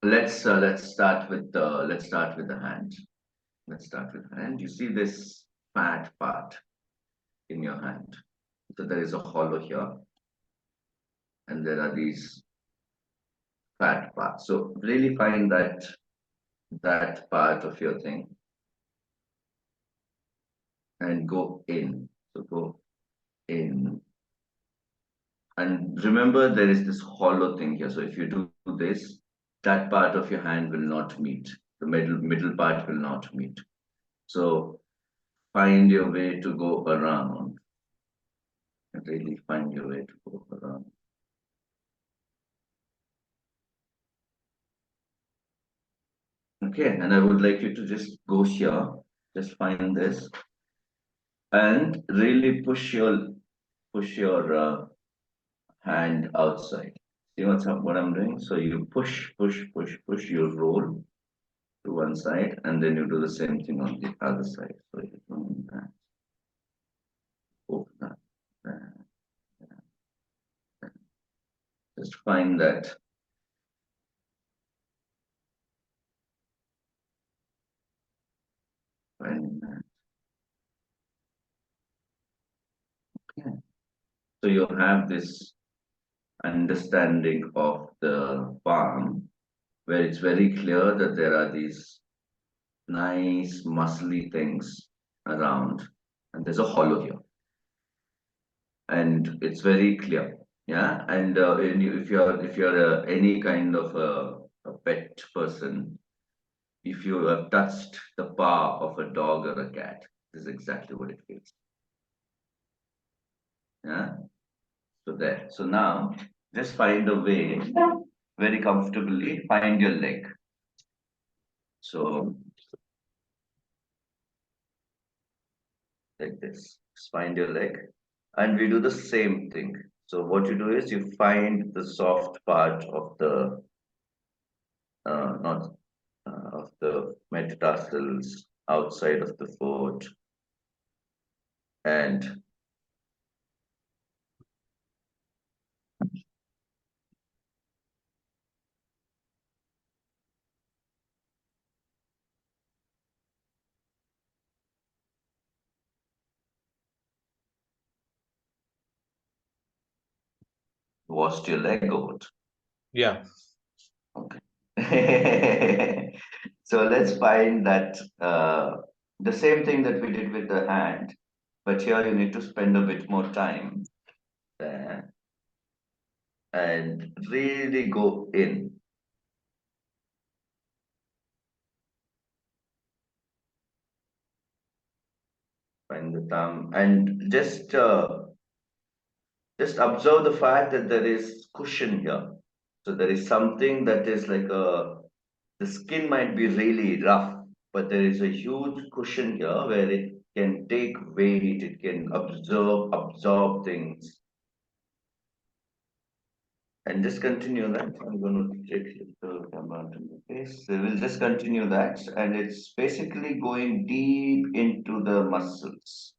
let's start with the hand. Let's start with the hand. You see this fat part in your hand. So there is a hollow here, and there are these fat parts. So really find that part of your thing and go in. So go in. And remember, there is this hollow thing here. So if you do this, that part of your hand will not meet. The middle part will not meet. So find your way to go around. And really find your way to go around. Okay, and I would like you to just go here, just find this, and really push your hand outside. See what I'm doing? So you push, push, push, push, you roll to one side, and then you do the same thing on the other side. So you do that, open that, that, that. Just find that. Find that. Okay. So you have this understanding of the palm, where it's very clear that there are these nice muscly things around, and there's a hollow here, and it's very clear. Yeah, and if you're any kind of a pet person, if you have touched the paw of a dog or a cat, this is exactly what it feels. Yeah. So there. So now just find a way very comfortably, find your leg. So like this. Just find your leg. And we do the same thing. So what you do is you find the soft part of the not of the metatarsals outside of the foot, and washed your leg out. Yeah. Okay. So let's find that the same thing that we did with the hand, but here you need to spend a bit more time there and really go in. Find the thumb and just observe the fact that there is cushion here. So there is something that is like the skin might be really rough, but there is a huge cushion here where it can take weight, it can absorb things. And just continue that. I'm going to take the camera to the face. So we'll just continue that. And it's basically going deep into the muscles.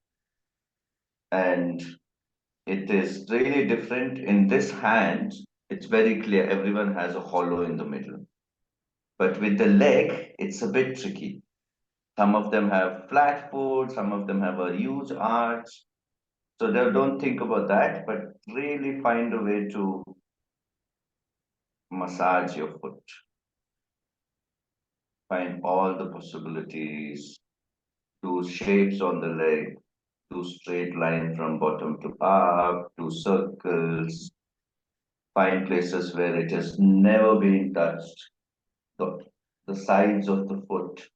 And it is really different. In this hand, it's very clear. Everyone has a hollow in the middle. But with the leg, it's a bit tricky. Some of them have flat foot, some of them have a huge arch. So they don't think about that, but really find a way to massage your foot. Find all the possibilities, do shapes on the leg, do straight line from bottom to up, do circles, find places where it has never been touched, the sides of the foot,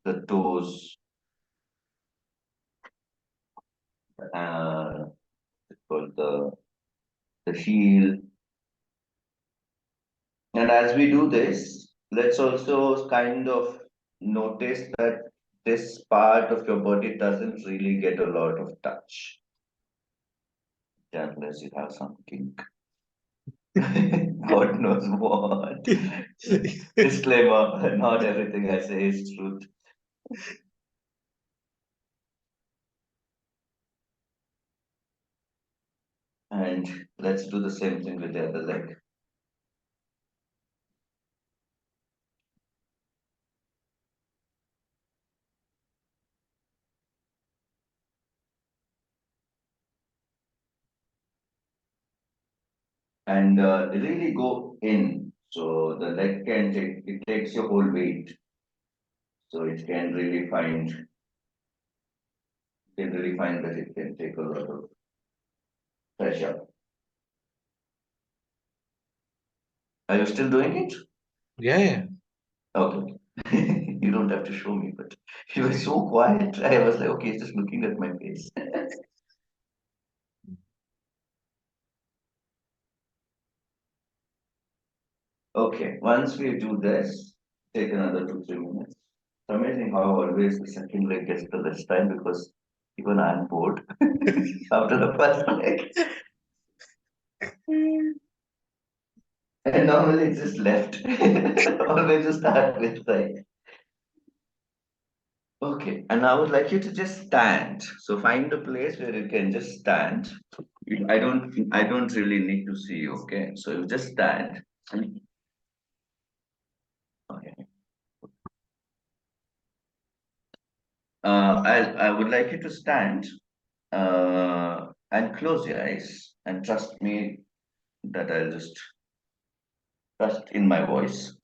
the toes, for the heel. And as we do this, let's also kind of notice that this part of your body doesn't really get a lot of touch, unless you have some kink. God knows what. Disclaimer, not everything I say is truth. And let's do the same thing with the other leg. And really go in. So the leg can take, it takes your whole weight. So can really find that it can take a lot of pressure. Are you still doing it? Yeah, yeah. Okay. You don't have to show me, but you were so quiet. I was like, okay, he's just looking at my face. Okay, once we do this, take another 2, 3 minutes. It's amazing how always the second leg gets the less time because even I'm bored after the first leg. And normally it's just left. Always you start with right. Okay, and I would like you to just stand. So find a place where you can just stand. I don't really need to see you, okay? So you just stand. Okay. I would like you to stand and close your eyes and trust me that I'll just trust in my voice.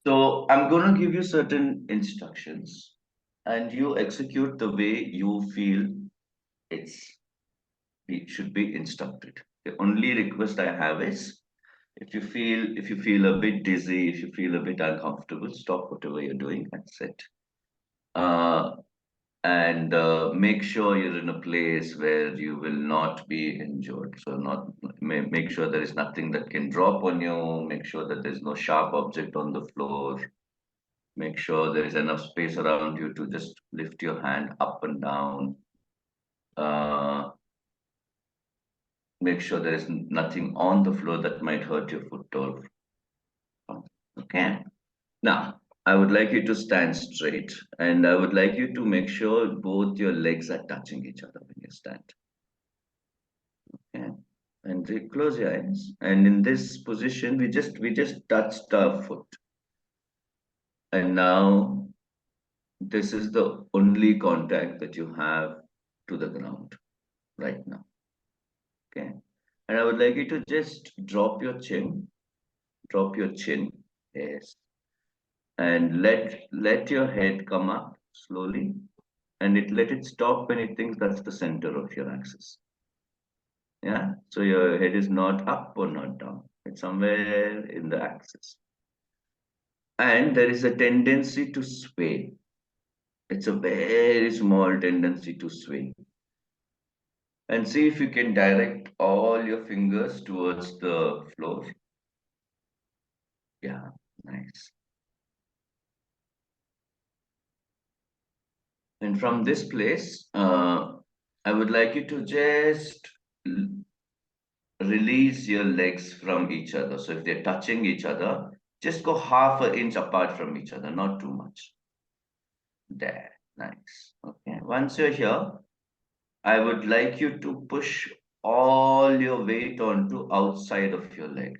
So I'm going to give you certain instructions and you execute the way you feel it's it should be instructed. The only request I have is if you feel a bit dizzy, if you feel a bit uncomfortable, stop whatever you're doing and sit. Uh, and make sure you're in a place where you will not be injured. So not make sure there is nothing that can drop on you. Make sure that there's no sharp object on the floor. Make sure there is enough space around you to just lift your hand up and down. Uh, Make sure there is nothing on the floor that might hurt your foot or something. Okay. Now, I would like you to stand straight and I would like you to make sure both your legs are touching each other when you stand. Okay. And close your eyes. And in this position, we just touched our foot. And now this is the only contact that you have to the ground right now. Okay. And I would like you to just drop your chin. Yes. And let your head come up slowly and let it stop when it thinks that's the center of your axis. Yeah. So your head is not up or not down. It's somewhere in the axis. And there is a tendency to sway. It's a very small tendency to sway. And see if you can direct all your fingers towards the floor. Yeah, nice. And from this place, I would like you to just release your legs from each other. So if they're touching each other, just go half an inch apart from each other, not too much. There, nice. Okay, once you're here, I would like you to push all your weight onto outside of your leg.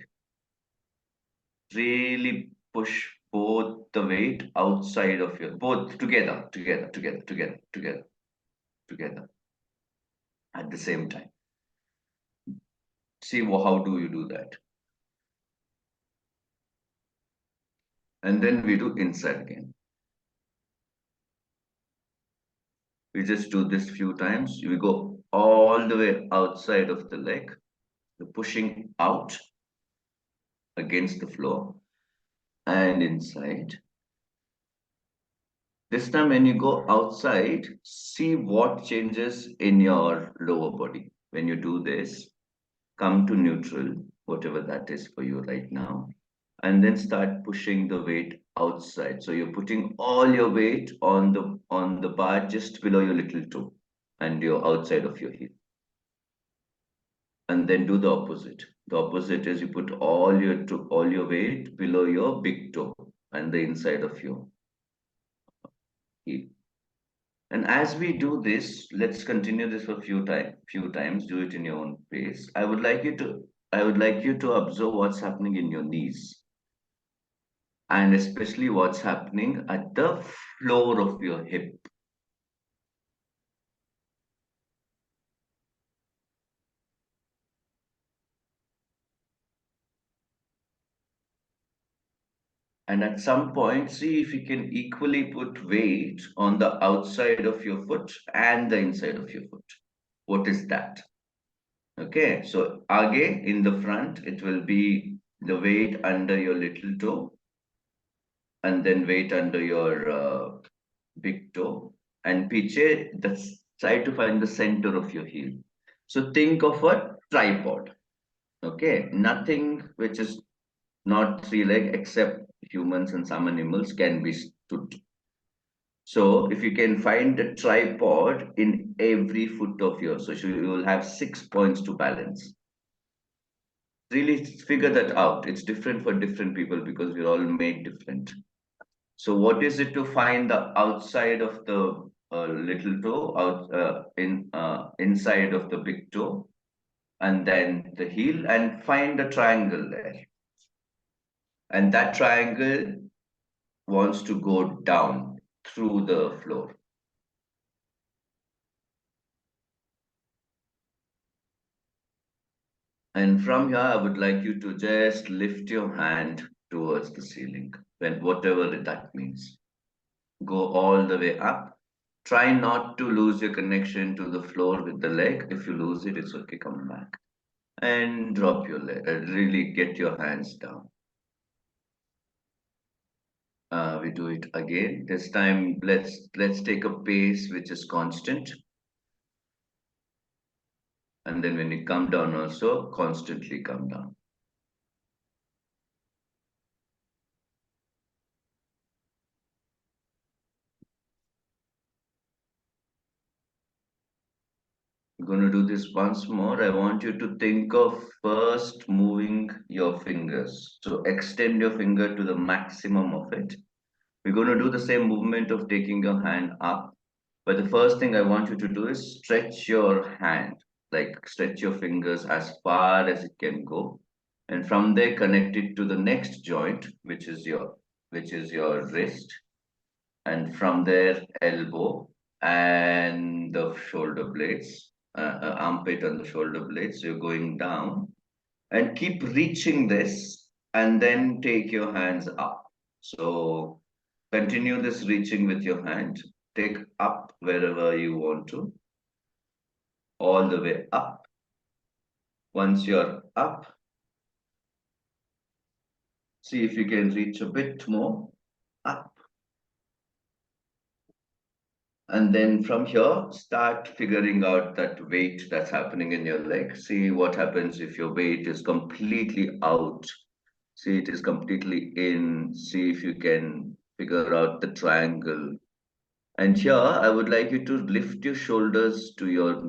Really push both the weight outside of your, both together at the same time. See how do you do that? And then we do inside again. We just do this few times. We go all the way outside of the leg. You're pushing out against the floor and inside. This time when you go outside, see what changes in your lower body. When you do this, come to neutral, whatever that is for you right now, and then start pushing the weight outside. So you're putting all your weight on the bar just below your little toe and your outside of your heel. And then do the opposite. The opposite is you put all your weight below your big toe and the inside of your heel. And as we do this, let's continue this for few times. Do it in your own pace. I would like you to observe what's happening in your knees, and especially what's happening at the floor of your hip. And at some point, see if you can equally put weight on the outside of your foot and the inside of your foot. What is that? Okay, so Age in the front, it will be the weight under your little toe and then weight under your big toe. And Piche, try to find the center of your heel. So think of a tripod. Okay, nothing which is not three leg except humans and some animals can be stood. So if you can find a tripod in every foot of yours, so you will have 6 points to balance. Really figure that out. It's different for different people because we're all made different. So what is it to find the outside of the little toe, inside of the big toe, and then the heel, and find a triangle there. And that triangle wants to go down through the floor. And from here, I would like you to just lift your hand towards the ceiling, when whatever that means. Go all the way up. Try not to lose your connection to the floor with the leg. If you lose it, it's okay, come back. And drop your leg. Really get your hands down. We do it again. This time, let's take a pace which is constant. And then when you come down also, constantly come down. I'm going to do this once more. I want you to think of first moving your fingers. So extend your finger to the maximum of it. We're going to do the same movement of taking your hand up. But the first thing I want you to do is stretch your hand, like stretch your fingers as far as it can go. And from there, connect it to the next joint, which is your wrist. And from there, elbow and the shoulder blades, armpit and the shoulder blades. So you're going down and keep reaching this and then take your hands up. So continue this reaching with your hand. Take up wherever you want to, all the way up. Once you're up, see if you can reach a bit more up. And then from here, start figuring out that weight that's happening in your leg. See what happens if your weight is completely out. See it is completely in. See if you can figure out the triangle. And here, I would like you to lift your shoulders to your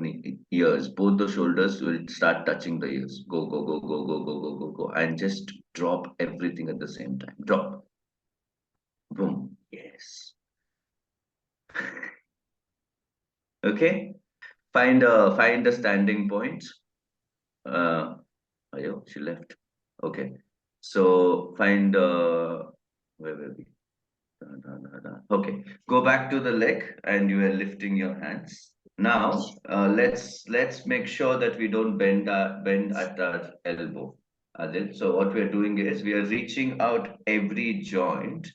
ears. Both the shoulders will start touching the ears. Go, go, go, go, go, go, go, go, go. And just drop everything at the same time. Drop. Boom. Yes. Okay. Find a standing point. Oh, she left. Okay. So find where were we? Da, da, da, da. Okay. Go back to the leg and you are lifting your hands. Now let's make sure that we don't bend at our elbow. Adil. So what we are doing is we are reaching out every joint,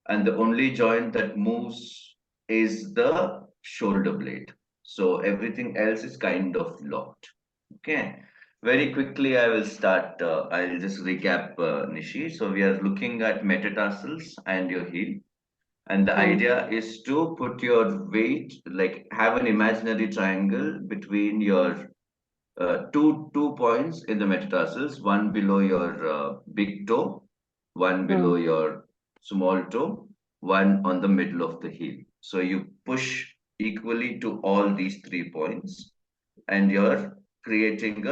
and the only joint that moves is the shoulder blade. So everything else is kind of locked. Okay. Very quickly, I will start. I'll just recap, Nishi. So we are looking at metatarsals and your heel. And the idea is to put your weight, like have an imaginary triangle between your two points in the metatarsals, one below your big toe, one below Mm. your small toe, one on the middle of the heel. So you push equally to all these 3 points, and you're creating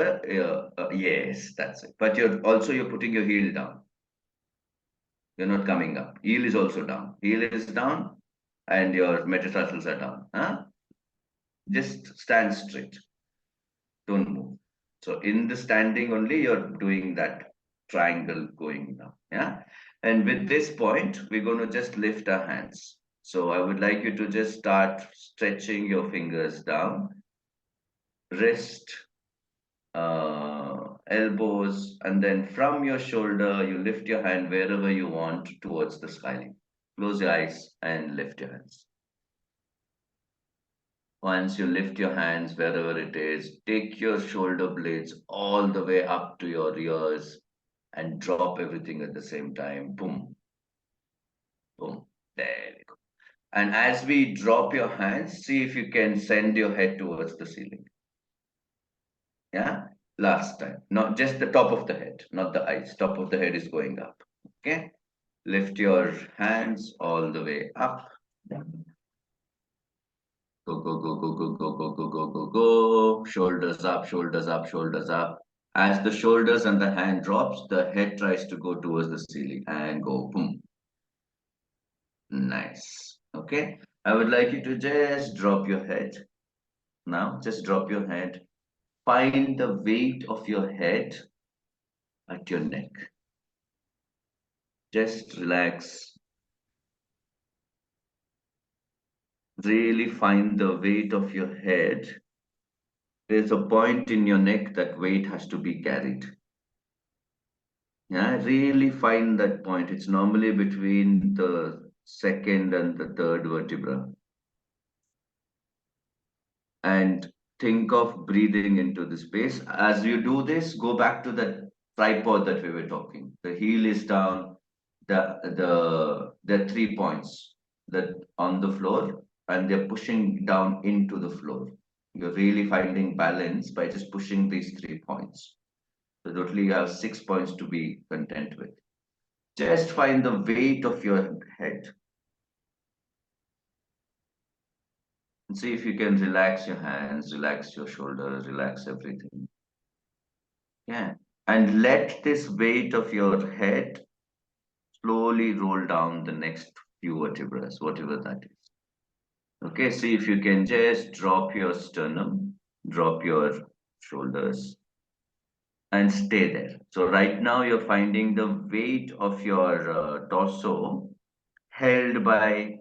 yes, that's it. But you're putting your heel down. You're not coming up. Heel is also down. Heel is down. and your metatarsals are down. Huh? Just stand straight. Don't move. So in the standing only, you're doing that triangle going now. Yeah. And with this point, we're going to just lift our hands. So I would like you to just start stretching your fingers down, wrist, elbows, and then from your shoulder, you lift your hand wherever you want towards the sky. Close your eyes and lift your hands. Once you lift your hands wherever it is, take your shoulder blades all the way up to your ears and drop everything at the same time. Boom, boom. There we go. And as we drop your hands, see if you can send your head towards the ceiling. Yeah? Last time. Not just the top of the head, not the eyes. Top of the head is going up. Okay? Lift your hands all the way up. Go, go, go, go, go, go, go, go, go, go, go. Shoulders up, shoulders up, shoulders up. As the shoulders and the hand drops, the head tries to go towards the ceiling and go boom. Nice. Okay. I would like you to just drop your head. Now, just drop your head. Find the weight of your head at your neck. Just relax. Really find the weight of your head. There's a point in your neck that weight has to be carried. Yeah, really find that point. It's normally between the second and the third vertebra. And think of breathing into the space. As you do this, go back to the tripod that we were talking. The heel is down, the 3 points that on the floor, and they're pushing down into the floor. You're really finding balance by just pushing these 3 points. So totally you have 6 points to be content with. Just find the weight of your head and see if you can relax your hands, relax your shoulders, relax everything. Yeah. And let this weight of your head slowly roll down the next few vertebrae, whatever that is. Okay, see if you can just drop your sternum, drop your shoulders, and stay there. So right now you're finding the weight of your torso held by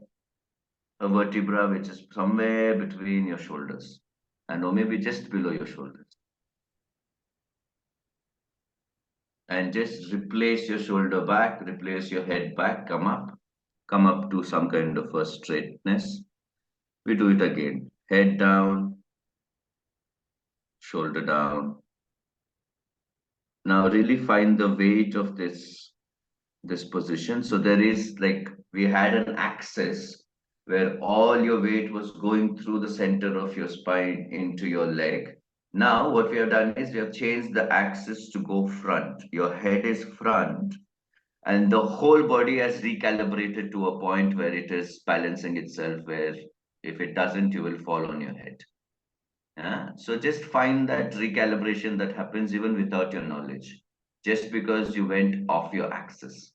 a vertebra which is somewhere between your shoulders and or maybe just below your shoulders. And just replace your shoulder back, replace your head back, come up to some kind of a straightness. We do it again. Head down, shoulder down. Now really find the weight of this position. So there is like we had an axis where all your weight was going through the center of your spine into your leg. Now what we have done is we have changed the axis to go front. Your head is front and the whole body has recalibrated to a point where it is balancing itself, where if it doesn't, you will fall on your head. Yeah? So just find that recalibration that happens even without your knowledge, just because you went off your axis.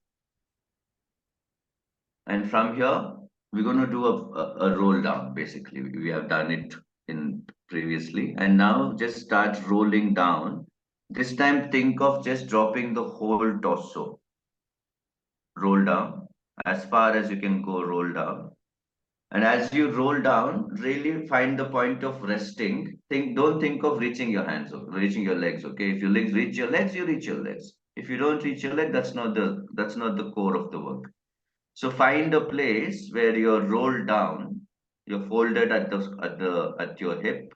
And from here, we're going to do a roll down, basically. We have done it in previously. And now just start rolling down. This time, think of just dropping the whole torso. Roll down. As far as you can go, roll down. And as you roll down, really find the point of resting. Don't think of reaching your hands or reaching your legs. Okay. If you reach your legs, you reach your legs. If you don't reach your leg, that's not the core of the work. So find a place where you're rolled down, you're folded at your hip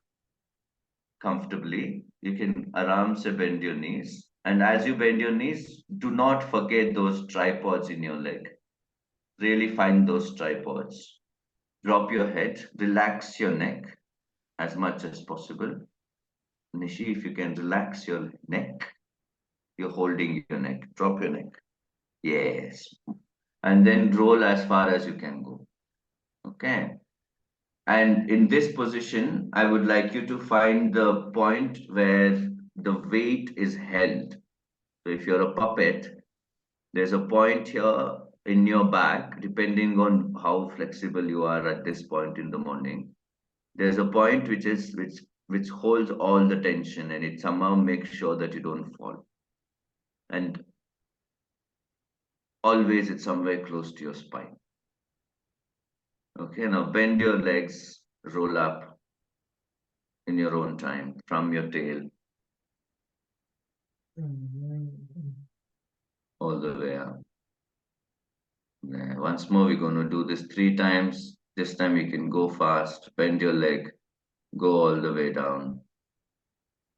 comfortably. You can arms bend your knees. And as you bend your knees, do not forget those tripods in your leg. Really find those tripods. Drop your head, relax your neck as much as possible. Nishi, if you can relax your neck, you're holding your neck. Drop your neck. Yes. And then roll as far as you can go. Okay. And in this position, I would like you to find the point where the weight is held. So if you're a puppet, there's a point here in your back, depending on how flexible you are at this point in the morning, there's a point which holds all the tension, and it somehow makes sure that you don't fall. And always it's somewhere close to your spine. Okay, now bend your legs, roll up in your own time from your tail all the way up. Yeah, once more, we're going to do this 3 times. This time you can go fast, bend your leg, go all the way down,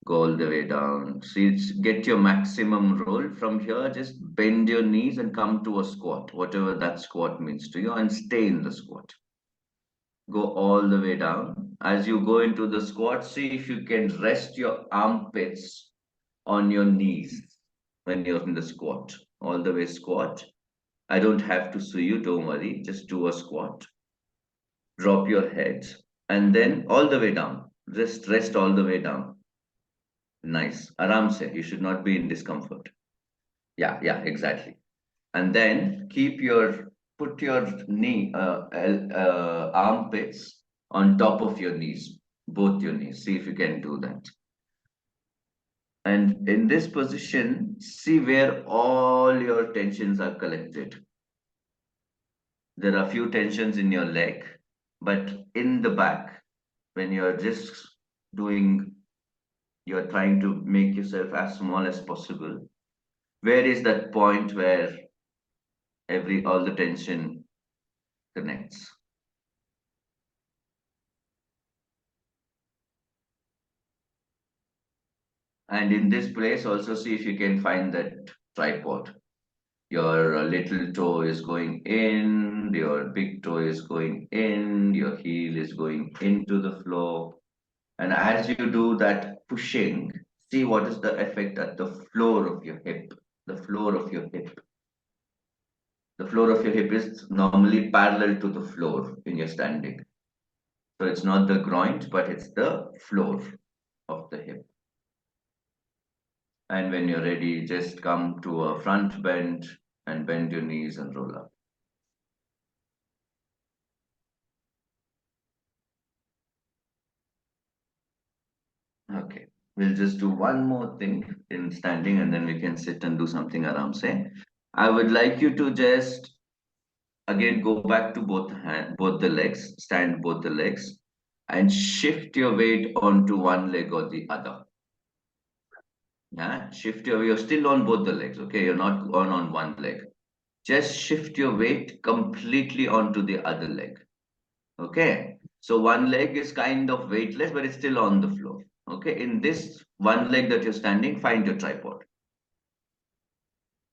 go all the way down. See, get your maximum roll. From here, just bend your knees and come to a squat, whatever that squat means to you, and stay in the squat. Go all the way down. As you go into the squat, see if you can rest your armpits on your knees when you're in the squat. All the way squat. I don't have to see you, don't worry. Just do a squat. Drop your head and then all the way down. Just rest all the way down. Nice. Aram se. You should not be in discomfort. Yeah, yeah, exactly. And then put your armpits on top of your knees, both your knees. See if you can do that. And in this position, see where all your tensions are collected. There are few tensions in your leg, but in the back, when you're just doing, you're trying to make yourself as small as possible. Where is that point where all the tension connects? And in this place, also see if you can find that tripod. Your little toe is going in, your big toe is going in, your heel is going into the floor. And as you do that pushing, see what is the effect at the floor of your hip. The floor of your hip. The floor of your hip is normally parallel to the floor when you're standing. So it's not the groin, but it's the floor of the hip. And when you're ready, just come to a front bend and bend your knees and roll up. Okay, we'll just do one more thing in standing and then we can sit and do something around say. I would like you to just again go back to both the legs, stand both the legs and shift your weight onto one leg or the other. Yeah, you're still on both the legs, okay? You're not on one leg. Just shift your weight completely onto the other leg. Okay. So one leg is kind of weightless, but it's still on the floor. Okay. In this one leg that you're standing, find your tripod.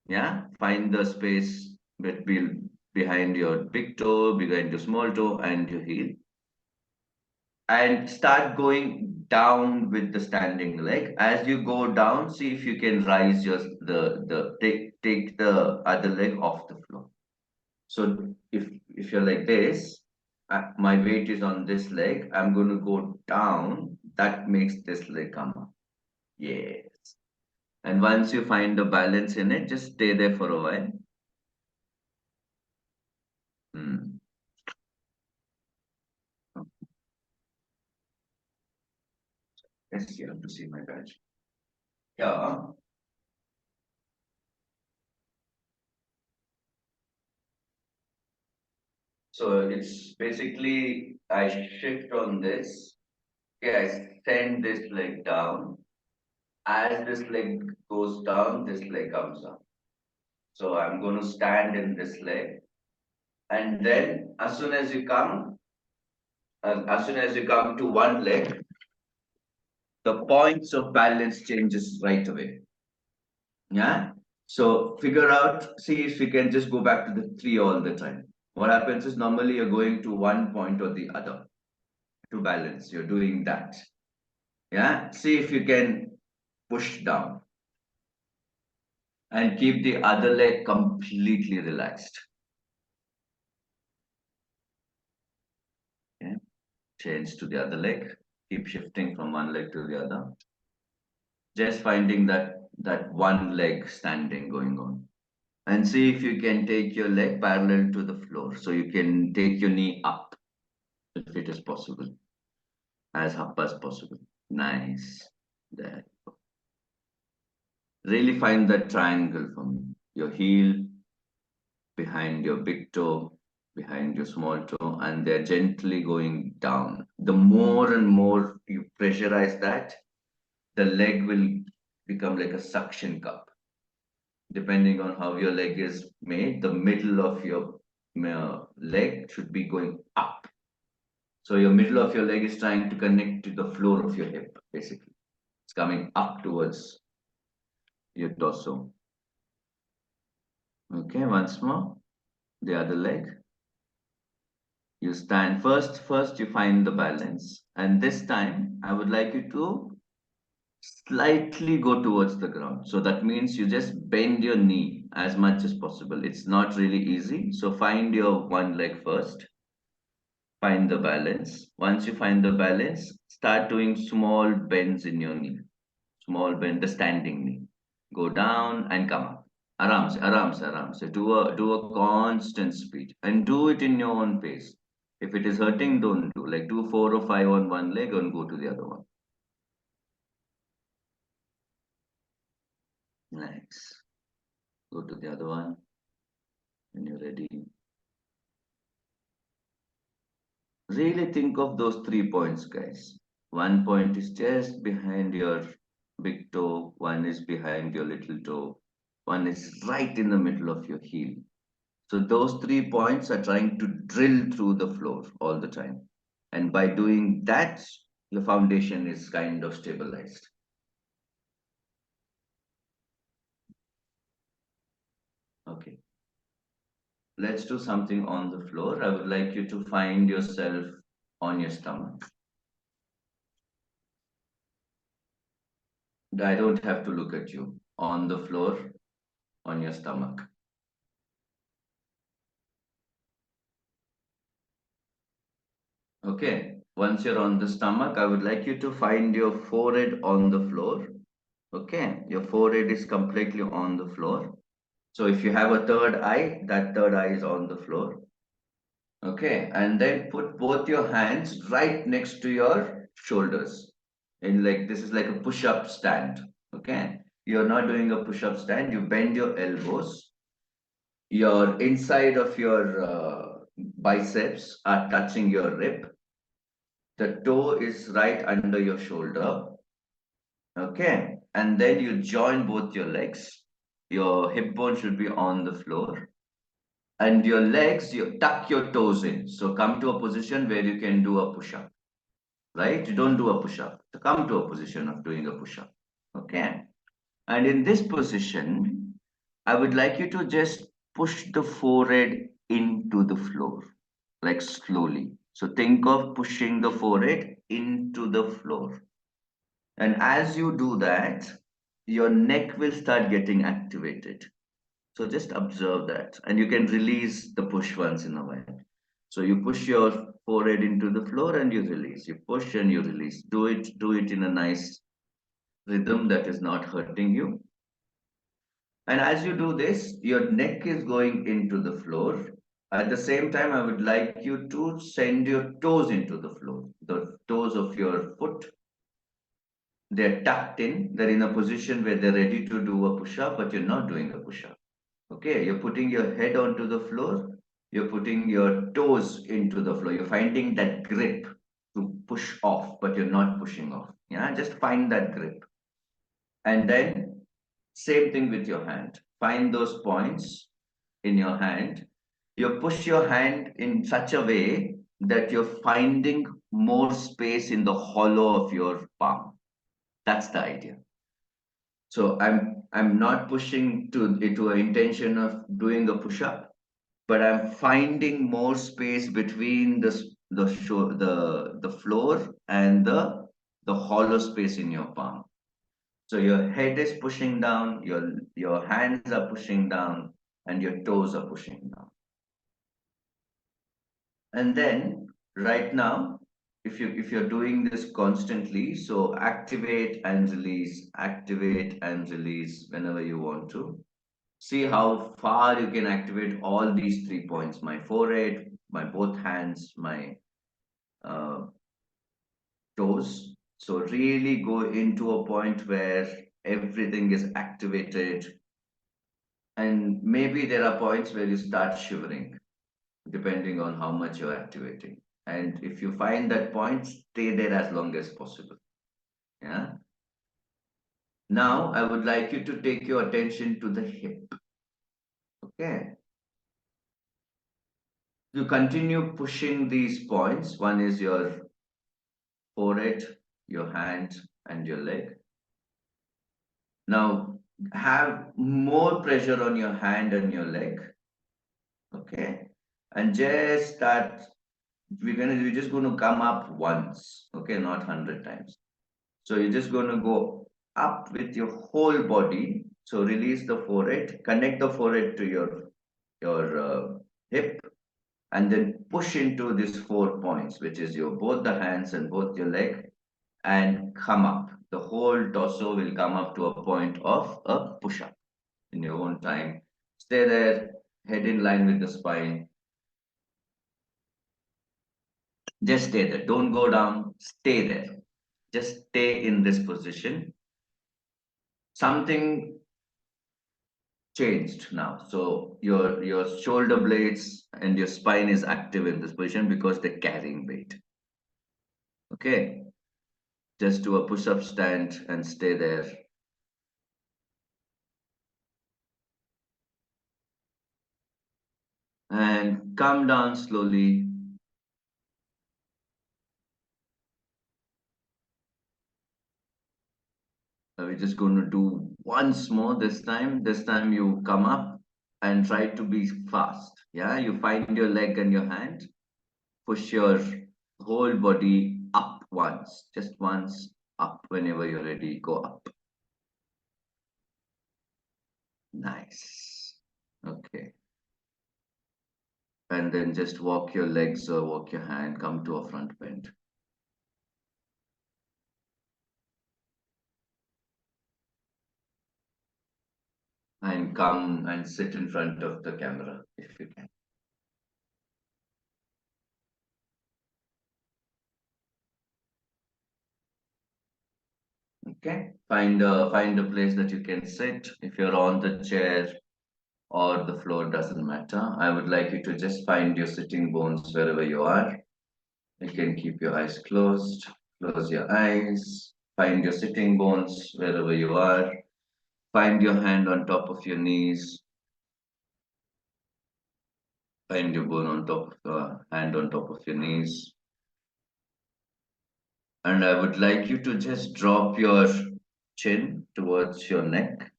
Yeah. Find the space behind your big toe, behind your small toe, and your heel. And start going down with the standing leg. As you go down, see if you can rise take the other leg off the floor. So if you're like this, my weight is on this leg, I'm going to go down. That makes this leg come up. Yes. And once you find the balance in it, just stay there for a while. Hmm. Yes, you have to see my badge. Yeah. So it's basically I shift on this. Okay, I send this leg down. As this leg goes down, this leg comes up. So I'm going to stand in this leg. And then as soon as you come to one leg, the points of balance changes right away. Yeah. So figure out, see if you can just go back to the three all the time. What happens is normally you're going to one point or the other to balance. You're doing that. Yeah. See if you can push down and keep the other leg completely relaxed. Okay. Change to the other leg. Keep shifting from one leg to the other. Just finding that one leg standing going on. And see if you can take your leg parallel to the floor. So you can take your knee up if it is possible, as up as possible. Nice. There. Really find that triangle for me. Your heel behind your big toe, behind your small toe, and they're gently going down. The more and more you pressurize that, the leg will become like a suction cup. Depending on how your leg is made, the middle of your leg should be going up. So your middle of your leg is trying to connect to the floor of your hip, basically. It's coming up towards your torso. Okay, once more. The other leg. You stand first you find the balance. And this time, I would like you to slightly go towards the ground. So that means you just bend your knee as much as possible. It's not really easy. So find your one leg first. Find the balance. Once you find the balance, start doing small bends in your knee. Small bend, the standing knee. Go down and come up. Aram se. Do a constant speed and do it in your own pace. If it is hurting, don't do. Like do 4 or 5 on one leg and go to the other one. Nice. Go to the other one when you're ready. Really think of those 3 points, guys. One point is just behind your big toe, one is behind your little toe, one is right in the middle of your heel. So those 3 points are trying to drill through the floor all the time. And by doing that, your foundation is kind of stabilized. Okay. Let's do something on the floor. I would like you to find yourself on your stomach. I don't have to look at you. On the floor, on your stomach. Okay. Once you're on the stomach, I would like you to find your forehead on the floor. Okay. Your forehead is completely on the floor. So if you have a third eye, that third eye is on the floor. Okay, and then put both your hands right next to your shoulders. And like this is like a push-up stand. Okay, you're not doing a push-up stand. You bend your elbows. Your inside of your biceps are touching your rib. The toe is right under your shoulder. Okay, and then you join both your legs. Your hip bone should be on the floor. And your legs, you tuck your toes in. So come to a position where you can do a push-up, right? You don't do a push-up. So come to a position of doing a push-up. Okay. And in this position, I would like you to just push the forehead into the floor, like slowly. So think of pushing the forehead into the floor. And as you do that, your neck will start getting activated. So just observe that. And you can release the push once in a while. So you push your forehead into the floor and you release. You push and you release. Do it in a nice rhythm that is not hurting you. And as you do this, your neck is going into the floor. At the same time, I would like you to send your toes into the floor. The toes of your foot, they're tucked in. They're in a position where they're ready to do a push-up, but you're not doing a push-up. Okay, you're putting your head onto the floor, you're putting your toes into the floor, you're finding that grip to push off, but you're not pushing off. Yeah, just find that grip. And then, same thing with your hand. Find those points in your hand. You push your hand in such a way that you're finding more space in the hollow of your palm. That's the idea. So I'm not pushing to an intention of doing a push-up, but I'm finding more space between the floor and the hollow space in your palm. So your head is pushing down, your hands are pushing down, and your toes are pushing down. And then right now, if you're doing this constantly, so activate and release whenever you want to. see how far you can activate all these 3 points: my forehead, my both hands, my uh, toes. So really go into a point where everything is activated, and maybe there are points where you start shivering depending on how much you're activating. And if you find that point, stay there as long as possible. Yeah. Now I would like you to take your attention to the hip. Okay. You continue pushing these points. One is your forehead, your hand, and your leg. Now have more pressure on your hand and your leg. Okay. And just start. We're just going to come up once. Okay, not 100 times. So you're just going to go up with your whole body. So release the forehead, connect the forehead to your hip, and then push into these 4 points, which is your both the hands and both your leg, and come up. The whole torso will come up to a point of a push-up in your own time. Stay there, head in line with the spine. Just stay there. Don't go down. Stay there. Just stay in this position. Something changed now. So your shoulder blades and your spine is active in this position because they're carrying weight. Okay. Just do a push-up stand and stay there. And come down slowly. We're just going to do once more this time. This time you come up and try to be fast. Yeah, you find your leg and your hand. Push your whole body up once. Just once up whenever you're ready. Go up. Nice. Okay. And then just walk your legs or walk your hand, come to a front bend. And come and sit in front of the camera if you can. Okay. Find a place that you can sit. If you're on the chair or the floor, doesn't matter. I would like you to just find your sitting bones wherever you are. You can keep your eyes closed. Close your eyes. Find your sitting bones wherever you are. Find your hand on top of your knees. Find your bone on top of hand on top of your knees. And I would like you to just drop your chin towards your neck.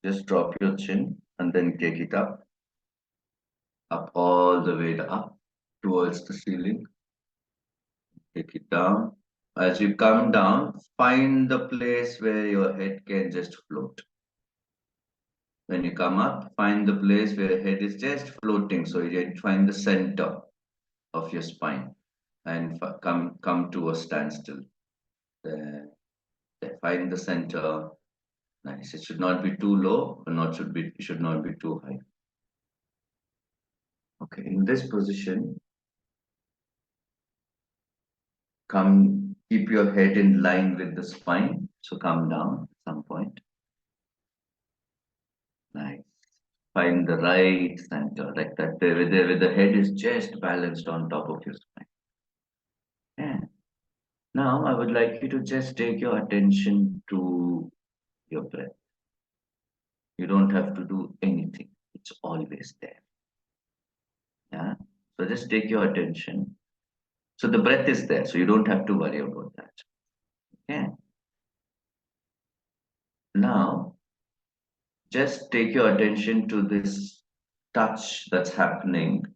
Just drop your chin and then take it up all the way up towards the ceiling. Take it down. As you come down, find the place where your head can just float. When you come up, find the place where your head is just floating. So you find the center of your spine and come to a standstill. There, there. Find the center. Nice. It should not be too low, or should not be too high. Okay, in this position, keep your head in line with the spine. So come down at some point. Nice. Find the right center, like that, where the head is just balanced on top of your spine. Yeah. Now I would like you to just take your attention to your breath. You don't have to do anything. It's always there. Yeah. So just take your attention. So the breath is there, so you don't have to worry about that. Okay. Now just take your attention to this touch that's happening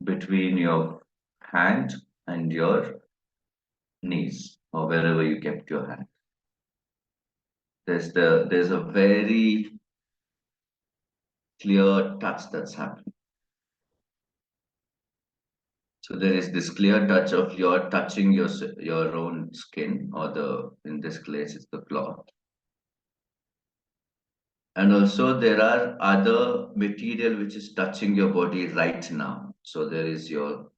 between your hand and your knees or wherever you kept your hand. There's a very clear touch that's happening. So there is this clear touch of your touching your own skin, or in this case it's the cloth. And also there are other material which is touching your body right now. So there is your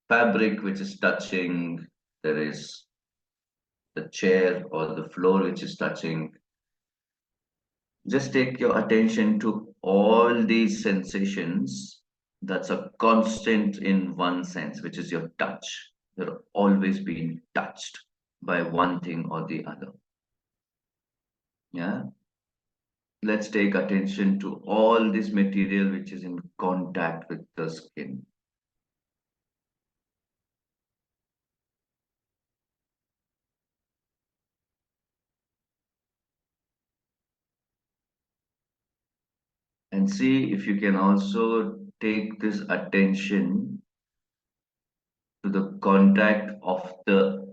fabric which is touching, there is the chair or the floor which is touching. Just take your attention to all these sensations that's a constant in one sense, which is your touch. You're always being touched by one thing or the other. Yeah. Let's take attention to all this material which is in contact with the skin. And see if you can also take this attention to the contact of the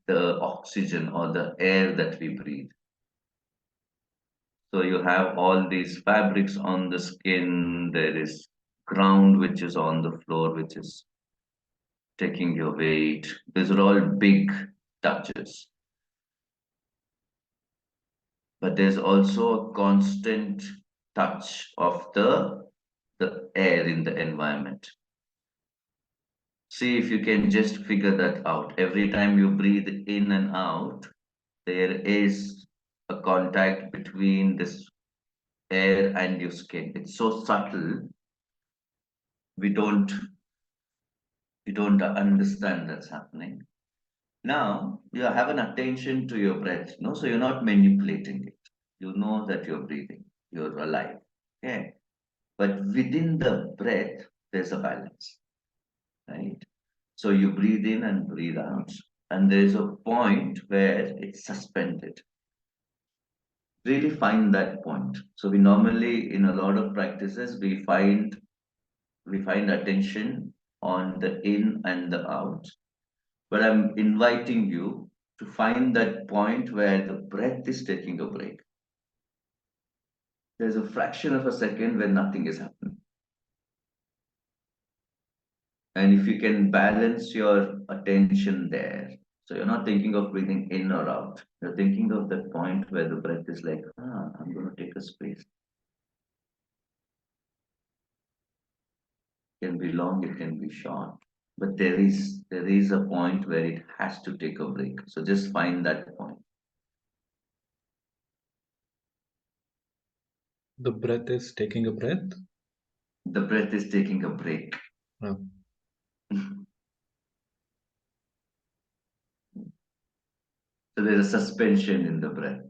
oxygen or the air that we breathe. So you have all these fabrics on the skin, there is ground which is on the floor, which is taking your weight. These are all big touches. But there's also a constant touch of the air in the environment. See if you can just figure that out. Every time you breathe in and out, there is a contact between this air and your skin. It's so subtle, we don't we don't understand that's happening. Now you have an attention to your breath, no? So you're not manipulating it. You know that you're breathing, you're alive. Okay. But within the breath, there's a balance, right? So you breathe in and breathe out, and there's a point where it's suspended. Really find that point. So we normally, in a lot of practices, we find attention on the in and the out. But I'm inviting you to find that point where the breath is taking a break. There's a fraction of a second where nothing is happening. And if you can balance your attention there, so you're not thinking of breathing in or out, you're thinking of that point where the breath is like, I'm going to take a space. It can be long, it can be short, but there is a point where it has to take a break. So just find that point. The breath is taking a breath. The breath is taking a break. Oh. So there's a suspension in the breath.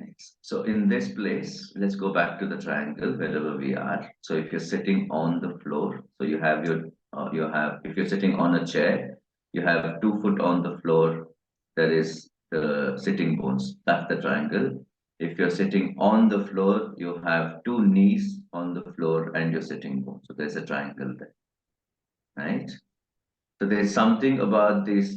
Nice. So in this place, let's go back to the triangle wherever we are. So if you're sitting on the floor, so if you're sitting on a chair, you have 2 foot on the floor. There is the sitting bones. That's the triangle. If you're sitting on the floor, you have 2 knees on the floor and your sitting bone. So there's a triangle there, right? So there's something about this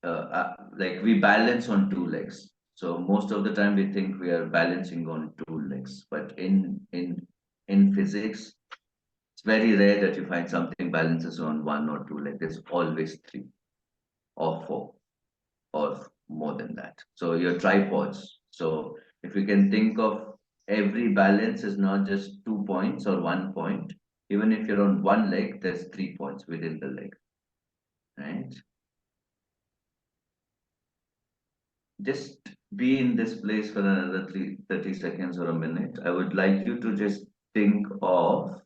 like we balance on 2 legs. So most of the time we think we are balancing on 2 legs, but in physics, it's very rare that you find something balances on 1 or 2 legs. There's always 3 or 4 or more than that. So your tripods. So if you can think of every balance is not just 2 points or 1 point. Even if you're on one leg, there's 3 points within the leg, right? Just be in this place for another 30 seconds or a minute. I would like you to just think of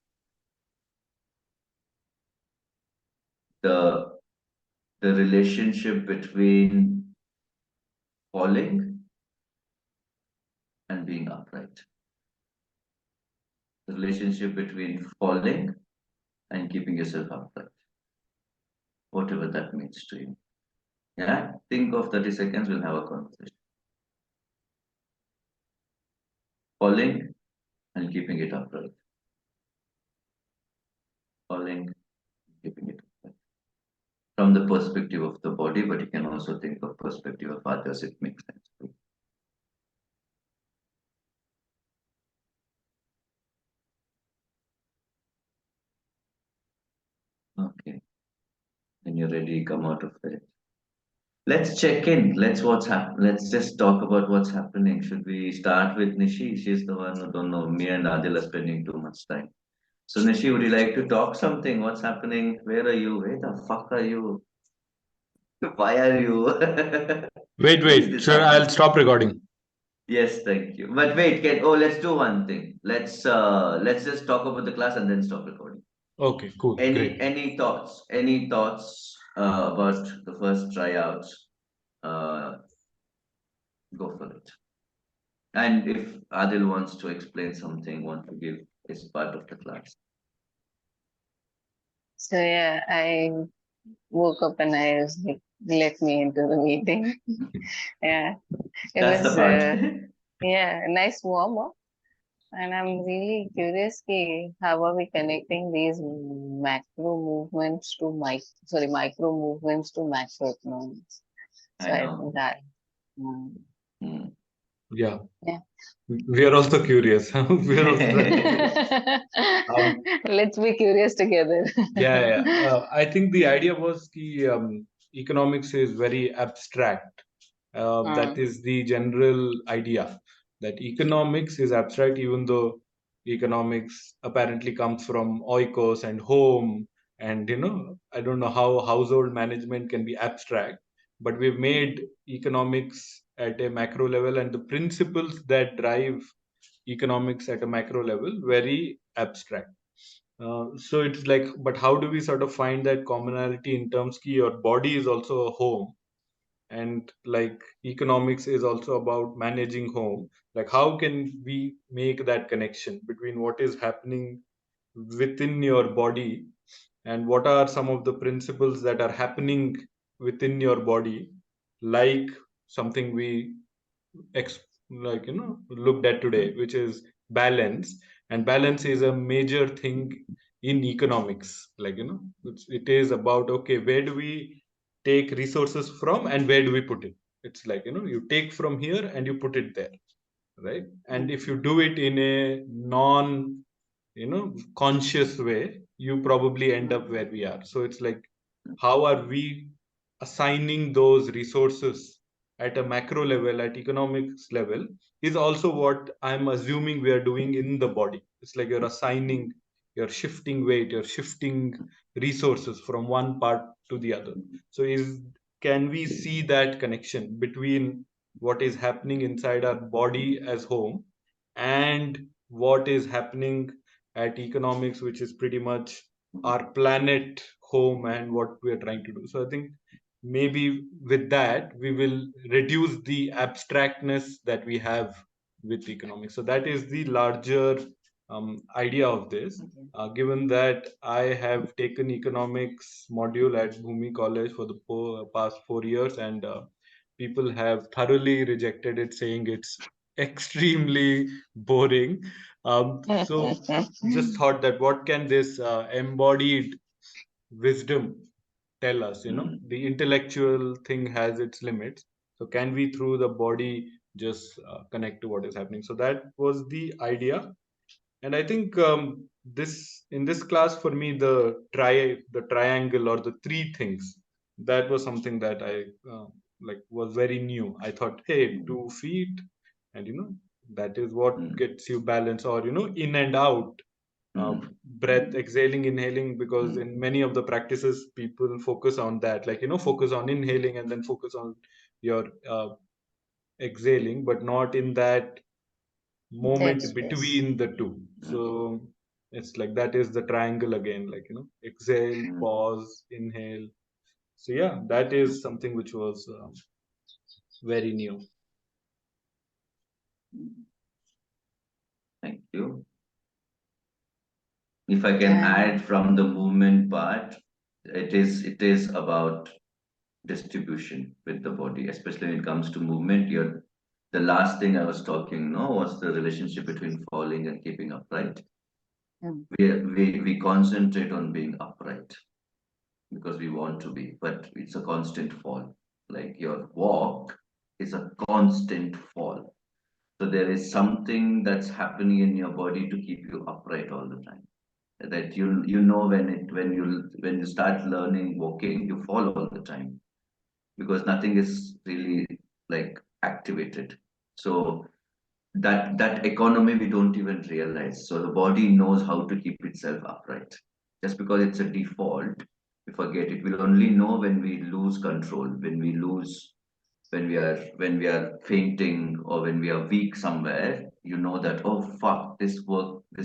the the relationship between falling and being upright. The relationship between falling and keeping yourself upright. Whatever that means to you. Yeah? Think of 30 seconds, we'll have a conversation. Falling and keeping it upright. Falling, keeping it upright. From the perspective of the body, but you can also think of perspective of others, it makes sense. you're ready, come out of it. Let's check in. Let's just talk about what's happening. Should we start with Nishi? She's the one who don't know. Me and Adil are spending too much time. So Nishi, would you like to talk something? What's happening? Where are you? Where the fuck are you? Why are you? Wait, Why is wait. this Sure, I'll happening? stop recording. Yes, thank you. But wait, let's do one thing. Let's just talk about the class and then stop recording. Okay, cool, great. Any thoughts? Any thoughts about the first tryouts? Uh, go for it. And if Adil wants to explain something, want to give his part of the class. So yeah, I woke up and I was like, let me into the meeting. Yeah, it That's the was part. yeah, a nice warm up. And I'm really curious how are we connecting these micro movements to macroeconomics. So I I know. think that um, Hmm. Yeah, yeah. we are also curious. We are also trying to figure out. Um, Let's be curious together. yeah, yeah. I think the idea was economics is very abstract. That Mm, is the general idea that economics is abstract, even though economics apparently comes from oikos and home, and I don't know how household management can be abstract, but we've made economics at a macro level and the principles that drive economics at a macro level very abstract. So it's like, but how do we sort of find that commonality in terms ki your body is also a home, and like economics is also about managing home. Like, how can we make that connection between what is happening within your body and what are some of the principles that are happening within your body, like something we ex- looked at today, which is balance. And balance is a major thing in economics. It is about, okay, where do we take resources from and where do we put it. It's like, you take from here and you put it there, right? And if you do it in a non conscious way, you probably end up where we are. So it's like, how are we assigning those resources at a macro level, at economics level, is also what I'm assuming we are doing in the body. It's like you're assigning, you're shifting weight, you're shifting resources from one part to the other. So is can we see that connection between what is happening inside our body as home and what is happening at economics, which is pretty much our planet home and what we are trying to do. So I think maybe with that we will reduce the abstractness that we have with economics. So that is the larger idea of this. Given that I have taken economics module at Bhumi College for the past 4 years, and people have thoroughly rejected it, saying it's extremely boring. So just thought that what can this embodied wisdom tell us? Hmm. The intellectual thing has its limits. So can we through the body just connect to what is happening? So that was the idea. And I think this in this class for me, the triangle or the three things, that was something that I like was very new. I thought, hey, Hmm. 2 feet, and that is what Hmm. gets you balance, or in and out, Hmm. breath, exhaling, inhaling, because Hmm. in many of the practices people focus on that, like focus on inhaling and then focus on your exhaling, but not in that moment Yes. between the two. Hmm. So it's like that is the triangle again, like exhale, Hmm. pause, inhale. So yeah, that is something which was very new. Thank you. If I can And add from the movement part, it is about distribution with the body, especially when it comes to movement. The last thing I was talking, no, was the relationship between falling and keeping upright. mm, We concentrate on being upright because we want to be, but it's a constant fall. Like your walk is a constant fall. So there is something that's happening in your body to keep you upright all the time. that you know when you start learning walking, you fall all the time because nothing is really like activated. So that economy we don't even realize. So the body knows how to keep itself upright. Just because it's a default, we forget it. We'll only know when we lose control, when we are fainting or when we are weak somewhere. You know that, oh fuck, this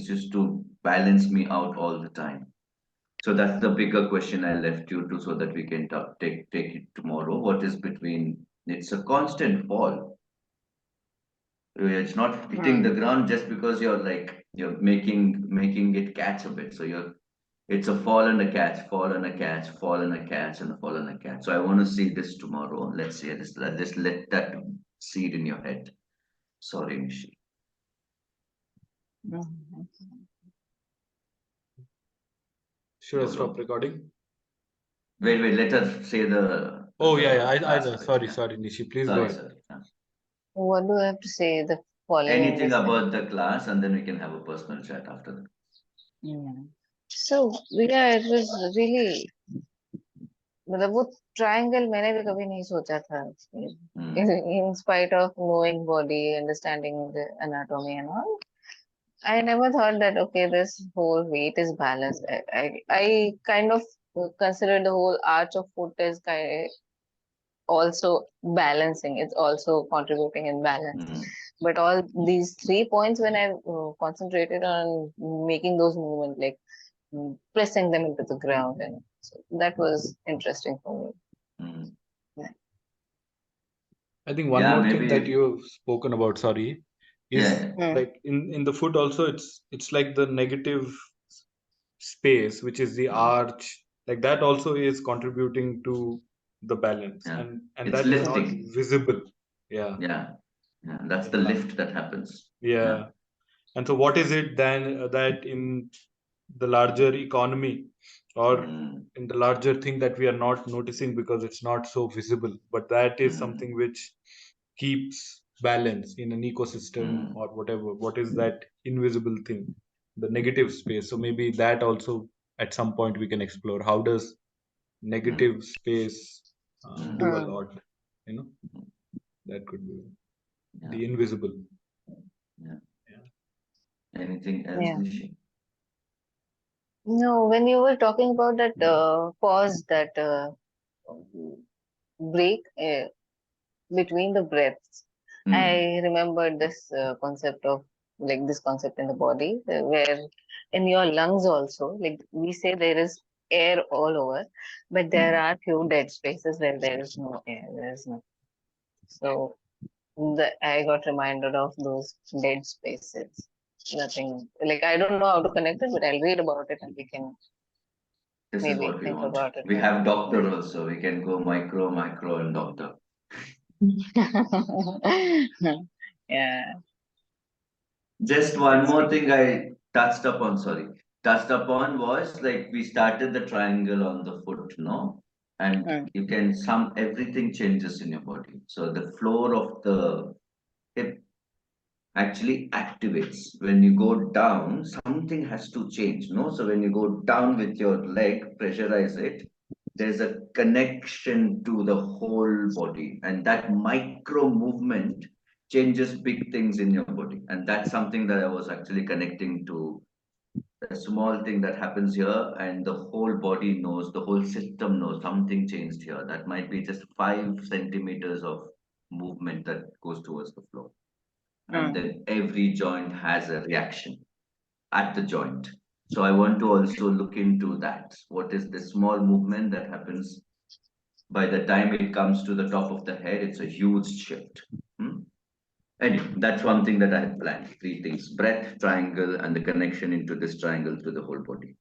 used to balance me out all the time. So that's the bigger question I left you to, so that we can take it tomorrow. What is between? It's a constant fall. It's not hitting the ground just because you're making it catch a bit. So it's a fall and a catch, fall and a catch, fall and a catch, and a fall and a catch. So I want to see this tomorrow. Let's see this. Just let that seed in your head. Sorry, Nishi. Mhm. Should I YOLO. stop recording? Wait. Let us say the Oh yeah. I last know. bit. Sorry, Yeah. Nishi. Please go Sorry, ahead. sorry. Yeah. What do I have to say? The falling in Anything this thing. about the class, and then we can have a personal chat after that. Yeah. So yeah, it was really मतलब वो triangle मैंने भी कभी नहीं सोचा था in spite of knowing body, understanding the anatomy and all. I never thought that okay, this whole weight is balanced. I kind of consider the whole arch of foot as kind also balancing. It's also contributing in balance. But all these 3 points, when I concentrated on making those movements, like pressing them into the ground, and so that was interesting for me. Yeah. I think one Yeah, more thing that maybe. you've spoken about, sorry, is Yeah. like in the foot also it's like the negative space, which is the arch, like that also is contributing to the balance, Yeah. and It's that is not lifting. visible. Yeah. Yeah. Yeah. That's the Yeah. lift that happens. Yeah. And so what is it then that in the larger economy or in the larger thing that we are not noticing because it's not so visible, but that is something which keeps balance in an ecosystem or whatever? What is that invisible thing, the negative space? So maybe that also at some point we can explore. How does negative space do a Mm. lot? You know, that could be Yeah. the invisible. Yeah. Yeah. Anything else, Yeah. Nishi? No, when you were talking about that pause, that break between the breaths, I remembered this concept of like this concept in the body where in your lungs also, like we say there is air all over, but there are few dead spaces where there is no air. There is no. So I got reminded of those dead spaces. Nothing like I don't know how to connect it, but I'll read about it and we can This is maybe what we think want. about it We more. have doctor also. We can go micro, and doctor. Yeah. Just one more Interesting. thing I touched upon was like we started the triangle on the foot, no? And Mm, you can everything changes in your body. So the floor of the hip actually activates. When you go down, something has to change, no? So when you go down with your leg, pressurize it, there's a connection to the whole body, and that micro movement changes big things in your body. And that's something that I was actually connecting to, a small thing that happens here, and the whole body knows, the whole system knows something changed here. That might be just 5 centimeters of movement that goes towards the floor, and mm, then every joint has a reaction at the joint. So I want to also look into that. What is the small movement that happens? By the time it comes to the top of the head, it's a huge shift. Anyway, that's one thing that I had planned. 3 things: breath, triangle, and the connection into this triangle to the whole body.